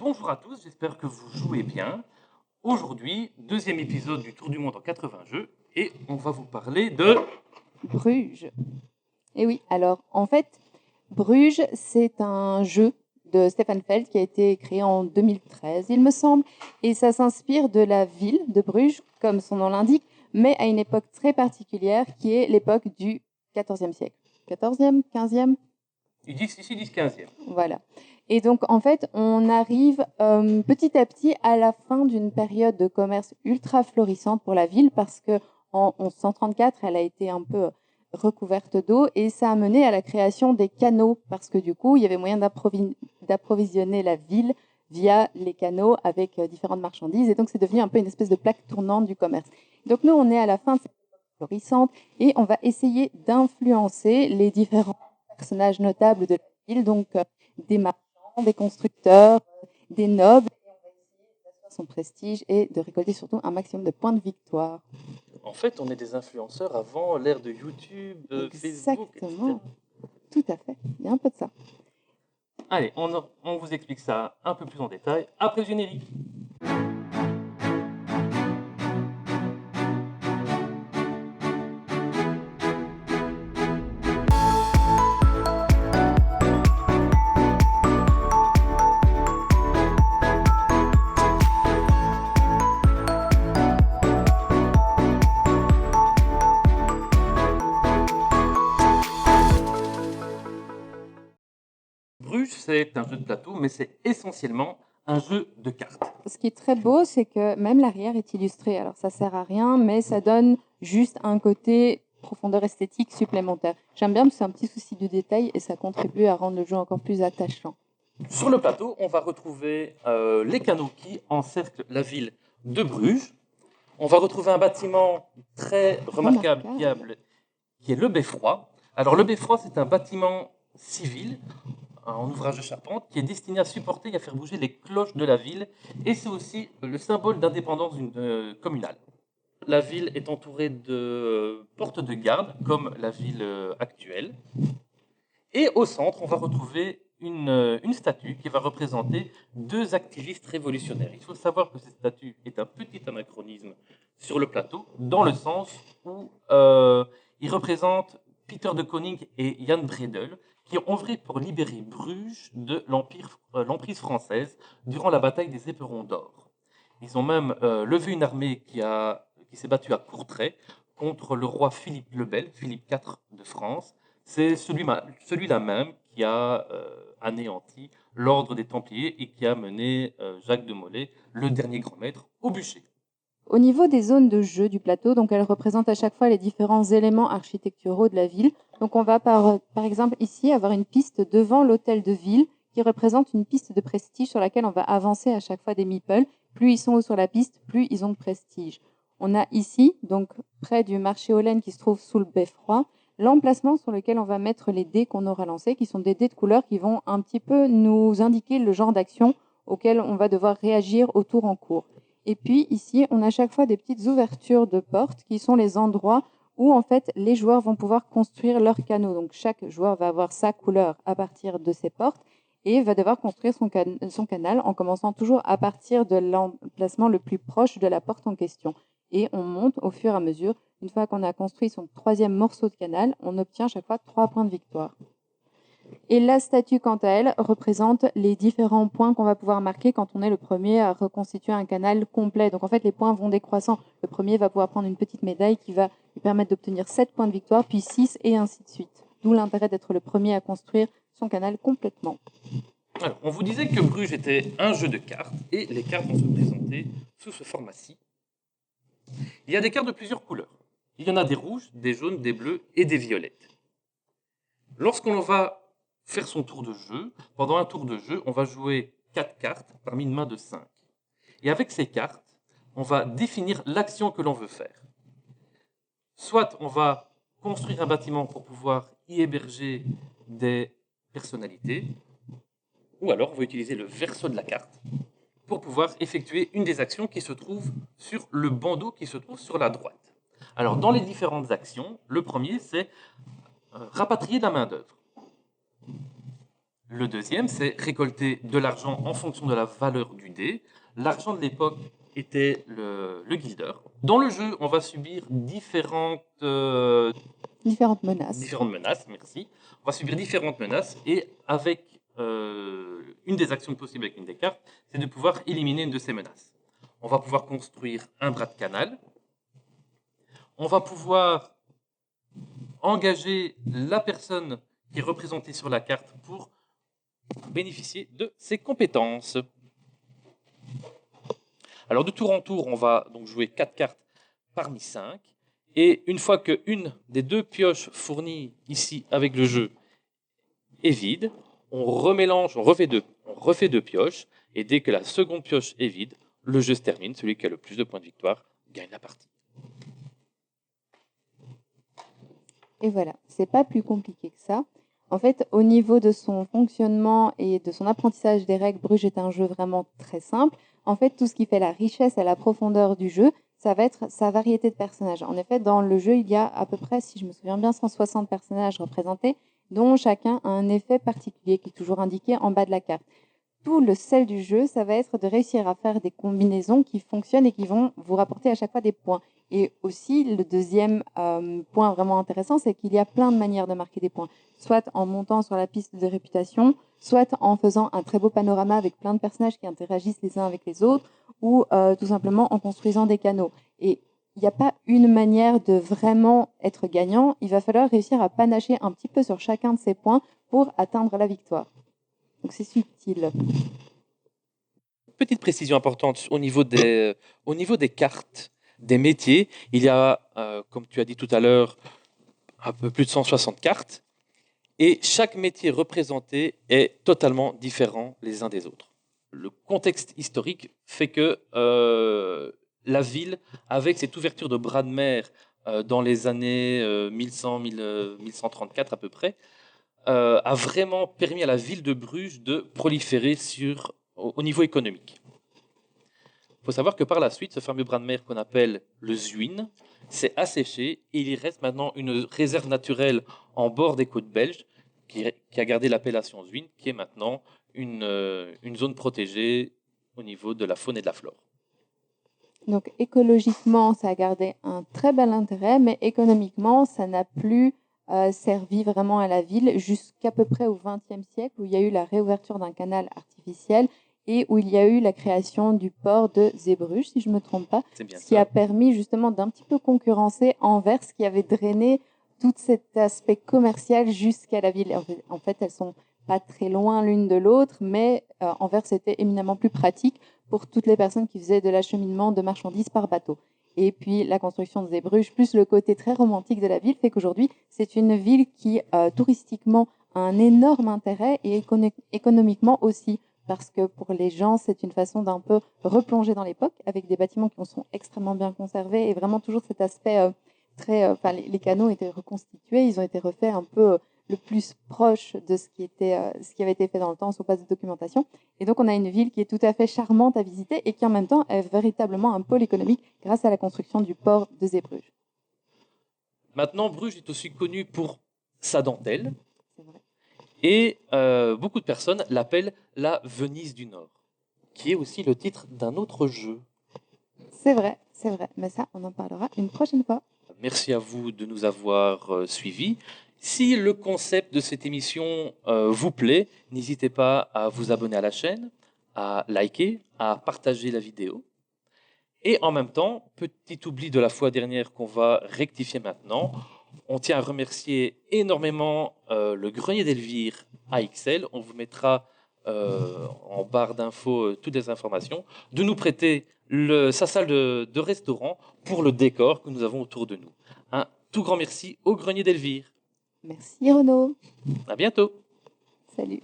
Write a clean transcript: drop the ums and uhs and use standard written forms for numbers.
Bonjour à tous, j'espère que vous jouez bien. Aujourd'hui, deuxième épisode du Tour du monde en 80 jeux et on va vous parler de... Bruges. Et oui, alors en fait, Bruges, c'est un jeu de Stefan Feld qui a été créé en 2013, il me semble, et ça s'inspire de la ville de Bruges, comme son nom l'indique, mais à une époque très particulière qui est l'époque du XIVe siècle. 14e, 15e. Ils disent ici, ils disent 15e. Voilà. Et donc, en fait, on arrive petit à petit à la fin d'une période de commerce ultra florissante pour la ville parce que en 1134, elle a été un peu recouverte d'eau et ça a mené à la création des canaux parce que du coup, il y avait moyen d'approvisionner la ville via les canaux avec différentes marchandises et donc c'est devenu un peu une espèce de plaque tournante du commerce. Donc nous, on est à la fin de cette époque florissante et on va essayer d'influencer les différents personnages notables de la ville, donc des marchands, des constructeurs, des nobles, et on va essayer d'asseoir son prestige et de récolter surtout un maximum de points de victoire. En fait, on est des influenceurs avant l'ère de YouTube, Facebook, etc. Exactement, tout à fait, il y a un peu de ça. Allez, on vous explique ça un peu plus en détail après le générique. Bruges, c'est un jeu de plateau, mais c'est essentiellement un jeu de cartes. Ce qui est très beau, c'est que même l'arrière est illustré. Alors ça sert à rien, mais ça donne juste un côté profondeur esthétique supplémentaire. J'aime bien parce que c'est un petit souci de détail et ça contribue à rendre le jeu encore plus attachant. Sur le plateau, on va retrouver les canaux qui encerclent la ville de Bruges. On va retrouver un bâtiment très remarquable qui est le beffroi. Alors le beffroi, c'est un bâtiment civil en ouvrage de charpente qui est destiné à supporter et à faire bouger les cloches de la ville et c'est aussi le symbole d'indépendance communale. La ville est entourée de portes de garde comme la ville actuelle et au centre, on va retrouver une statue qui va représenter deux activistes révolutionnaires. Il faut savoir que cette statue est un petit anachronisme sur le plateau, dans le sens où il représente Peter de Koning et Jan Bredel, qui ont œuvré pour libérer Bruges de l'emprise française durant la bataille des Éperons d'Or. Ils ont même levé une armée qui s'est battue à Courtrai contre le roi Philippe le Bel, Philippe IV de France. C'est celui-là même qui a anéanti l'ordre des Templiers et qui a mené Jacques de Molay, le dernier grand maître, au bûcher. Au niveau des zones de jeu du plateau, donc elles représentent à chaque fois les différents éléments architecturaux de la ville. Donc on va par exemple ici avoir une piste devant l'hôtel de ville qui représente une piste de prestige sur laquelle on va avancer à chaque fois des meeples. Plus ils sont hauts sur la piste, plus ils ont de prestige. On a ici, donc près du marché aux laines qui se trouve sous le beffroi, l'emplacement sur lequel on va mettre les dés qu'on aura lancés, qui sont des dés de couleur qui vont un petit peu nous indiquer le genre d'action auquel on va devoir réagir au tour en cours. Et puis ici, on a à chaque fois des petites ouvertures de portes qui sont les endroits où en fait les joueurs vont pouvoir construire leur canot. Donc chaque joueur va avoir sa couleur à partir de ces portes et va devoir construire son canal en commençant toujours à partir de l'emplacement le plus proche de la porte en question. Et on monte au fur et à mesure. Une fois qu'on a construit son troisième morceau de canal, on obtient à chaque fois 3 points de victoire. Et la statue, quant à elle, représente les différents points qu'on va pouvoir marquer quand on est le premier à reconstituer un canal complet. Donc en fait, les points vont décroissant. Le premier va pouvoir prendre une petite médaille qui va lui permettre d'obtenir 7 points de victoire, puis 6 et ainsi de suite. D'où l'intérêt d'être le premier à construire son canal complètement. Alors, on vous disait que Bruges était un jeu de cartes et les cartes vont se présenter sous ce format-ci. Il y a des cartes de plusieurs couleurs. Il y en a des rouges, des jaunes, des bleus et des violettes. Lorsqu'on va faire son tour de jeu, pendant un tour de jeu, on va jouer 4 cartes parmi une main de 5. Et avec ces cartes, on va définir l'action que l'on veut faire. Soit on va construire un bâtiment pour pouvoir y héberger des personnalités, ou alors on va utiliser le verso de la carte pour pouvoir effectuer une des actions qui se trouve sur le bandeau qui se trouve sur la droite. Alors dans les différentes actions, le premier c'est rapatrier de la main d'œuvre. Le deuxième, c'est récolter de l'argent en fonction de la valeur du dé. L'argent de l'époque était le guilder. Dans le jeu, on va subir différentes menaces. merci. On va subir différentes menaces et avec une des actions possibles avec une des cartes, c'est de pouvoir éliminer une de ces menaces. On va pouvoir construire un bras de canal. On va pouvoir engager la personne qui est représentée sur la carte pour bénéficier de ses compétences. Alors de tour en tour, on va donc jouer 4 cartes parmi 5. Et une fois qu'une des 2 pioches fournies ici avec le jeu est vide, on remélange, on refait 2 pioches. Et dès que la seconde pioche est vide, le jeu se termine. Celui qui a le plus de points de victoire gagne la partie. Et voilà, c'est pas plus compliqué que ça. En fait, au niveau de son fonctionnement et de son apprentissage des règles, Bruges est un jeu vraiment très simple. En fait, tout ce qui fait la richesse et la profondeur du jeu, ça va être sa variété de personnages. En effet, dans le jeu, il y a à peu près, si je me souviens bien, 160 personnages représentés, dont chacun a un effet particulier qui est toujours indiqué en bas de la carte. Tout le sel du jeu, ça va être de réussir à faire des combinaisons qui fonctionnent et qui vont vous rapporter à chaque fois des points. Et aussi, le deuxième point vraiment intéressant, c'est qu'il y a plein de manières de marquer des points. Soit en montant sur la piste de réputation, soit en faisant un très beau panorama avec plein de personnages qui interagissent les uns avec les autres, ou tout simplement en construisant des canaux. Et il n'y a pas une manière de vraiment être gagnant. Il va falloir réussir à panacher un petit peu sur chacun de ces points pour atteindre la victoire. Donc c'est subtil. Petite précision importante au niveau des cartes, des métiers. Il y a, comme tu as dit tout à l'heure, un peu plus de 160 cartes. Et chaque métier représenté est totalement différent les uns des autres. Le contexte historique fait que la ville, avec cette ouverture de bras de mer dans les années 1100-1134 à peu près, a vraiment permis à la ville de Bruges de proliférer au niveau économique. Il faut savoir que par la suite, ce fameux bras de mer qu'on appelle le Zuin s'est asséché et il y reste maintenant une réserve naturelle en bord des côtes belges qui a gardé l'appellation Zuin, qui est maintenant une zone protégée au niveau de la faune et de la flore. Donc écologiquement, ça a gardé un très bel intérêt, mais économiquement, ça n'a plus servi vraiment à la ville jusqu'à peu près au XXe siècle, où il y a eu la réouverture d'un canal artificiel et où il y a eu la création du port de Zeebrugge, si je ne me trompe pas, ce qui a permis justement d'un petit peu concurrencer Anvers, qui avait drainé tout cet aspect commercial jusqu'à la ville. En fait, elles sont pas très loin l'une de l'autre, mais Anvers était éminemment plus pratique pour toutes les personnes qui faisaient de l'acheminement de marchandises par bateau. Et puis la construction de Zeebrugge, plus le côté très romantique de la ville, fait qu'aujourd'hui, c'est une ville qui, touristiquement, a un énorme intérêt et économiquement aussi, parce que pour les gens, c'est une façon d'un peu replonger dans l'époque, avec des bâtiments qui sont extrêmement bien conservés et vraiment toujours cet aspect les canaux étaient reconstitués, ils ont été refaits un peu le plus proche de ce qui avait été fait dans le temps sur base de documentation. Et donc, on a une ville qui est tout à fait charmante à visiter et qui, en même temps, est véritablement un pôle économique grâce à la construction du port de Zeebrugge. Maintenant, Bruges est aussi connu pour sa dentelle. C'est vrai. Et beaucoup de personnes l'appellent la Venise du Nord, qui est aussi le titre d'un autre jeu. C'est vrai. Mais ça, on en parlera une prochaine fois. Merci à vous de nous avoir suivis. Si le concept de cette émission vous plaît, n'hésitez pas à vous abonner à la chaîne, à liker, à partager la vidéo. Et en même temps, petit oubli de la fois dernière qu'on va rectifier maintenant, on tient à remercier énormément le Grenier d'Elvire AXL. On vous mettra en barre d'infos toutes les informations, de nous prêter sa salle de restaurant pour le décor que nous avons autour de nous. Un tout grand merci au Grenier d'Elvire. Merci Renaud. À bientôt. Salut.